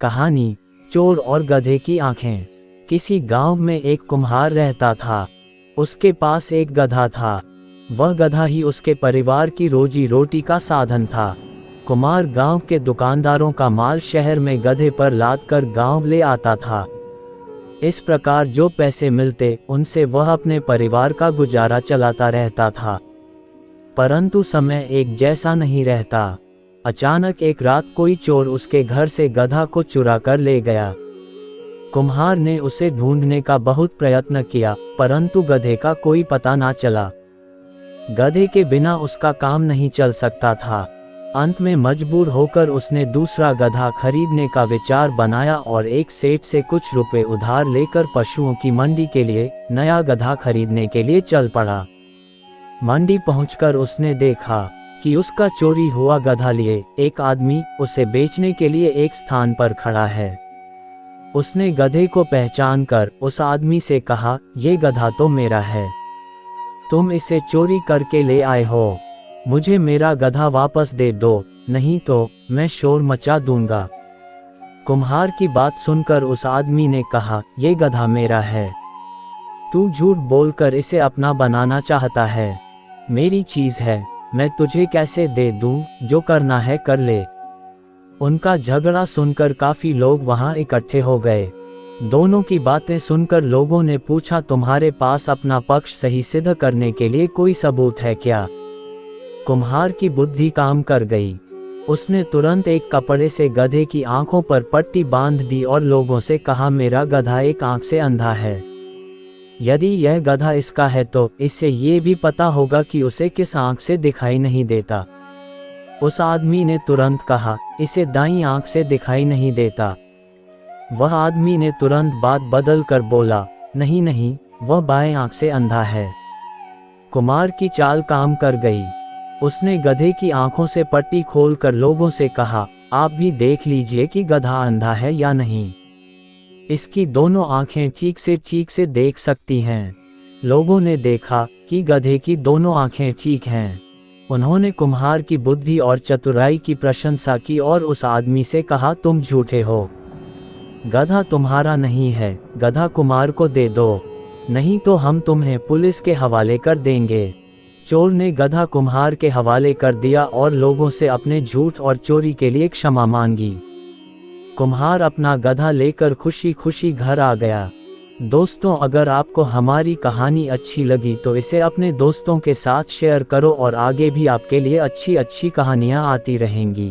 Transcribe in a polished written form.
कहानी चोर और गधे की आंखें। किसी गांव में एक कुम्हार रहता था। उसके पास एक गधा था। वह गधा ही उसके परिवार की रोजी रोटी का साधन था। कुम्हार गांव के दुकानदारों का माल शहर में गधे पर लाद कर गांव ले आता था। इस प्रकार जो पैसे मिलते उनसे वह अपने परिवार का गुजारा चलाता रहता था। परंतु समय एक जैसा नहीं रहता। अचानक एक रात कोई चोर उसके घर से गधा को चुरा कर ले गया। कुम्हार ने उसे ढूंढने का बहुत प्रयत्न किया, परंतु गधे का कोई पता ना चला। गधे के बिना उसका काम नहीं चल सकता था। अंत में मजबूर होकर उसने दूसरा गधा खरीदने का विचार बनाया और एक सेठ से कुछ रुपए उधार लेकर पशुओं की मंडी के लिए नया गधा खरीदने के लिए चल पड़ा। मंडी पहुंचकर उसने देखा कि उसका चोरी हुआ गधा लिए एक आदमी उसे बेचने के लिए एक स्थान पर खड़ा है। उसने गधे को पहचान कर उस आदमी से कहा, ये गधा तो मेरा है, तुम इसे चोरी करके ले आए हो, मुझे मेरा गधा वापस दे दो, नहीं तो मैं शोर मचा दूंगा। कुम्हार की बात सुनकर उस आदमी ने कहा, ये गधा मेरा है, तू झूठ बोलकर इसे अपना बनाना चाहता है, मेरी चीज है, मैं तुझे कैसे दे दूं, जो करना है कर ले। उनका झगड़ा सुनकर काफी लोग वहां इकट्ठे हो गए। दोनों की बातें सुनकर लोगों ने पूछा, तुम्हारे पास अपना पक्ष सही सिद्ध करने के लिए कोई सबूत है क्या? कुम्हार की बुद्धि काम कर गई। उसने तुरंत एक कपड़े से गधे की आंखों पर पट्टी बांध दी और लोगों से कहा, मेरा गधा एक आंख से अंधा है। यदि यह गधा इसका है तो इससे ये भी पता होगा कि उसे किस आंख से दिखाई नहीं देता। उस आदमी ने तुरंत कहा, इसे दाईं आंख से दिखाई नहीं देता। वह आदमी ने तुरंत बात बदल कर बोला, नहीं नहीं, वह बाएं आंख से अंधा है। कुम्हार की चाल काम कर गई। उसने गधे की आंखों से पट्टी खोलकर लोगों से कहा, आप भी देख लीजिए कि गधा अंधा है या नहीं, इसकी दोनों आंखें ठीक से देख सकती हैं। लोगों ने देखा कि गधे की दोनों आंखें ठीक हैं। उन्होंने कुम्हार की बुद्धि और चतुराई की प्रशंसा की और उस आदमी से कहा, तुम झूठे हो, गधा तुम्हारा नहीं है, गधा कुम्हार को दे दो, नहीं तो हम तुम्हें पुलिस के हवाले कर देंगे। चोर ने गधा कुम्हार के हवाले कर दिया और लोगों से अपने झूठ और चोरी के लिए क्षमा मांगी। कुम्हार अपना गधा लेकर खुशी खुशी घर आ गया। दोस्तों, अगर आपको हमारी कहानी अच्छी लगी तो इसे अपने दोस्तों के साथ शेयर करो और आगे भी आपके लिए अच्छी अच्छी कहानियाँ आती रहेंगी।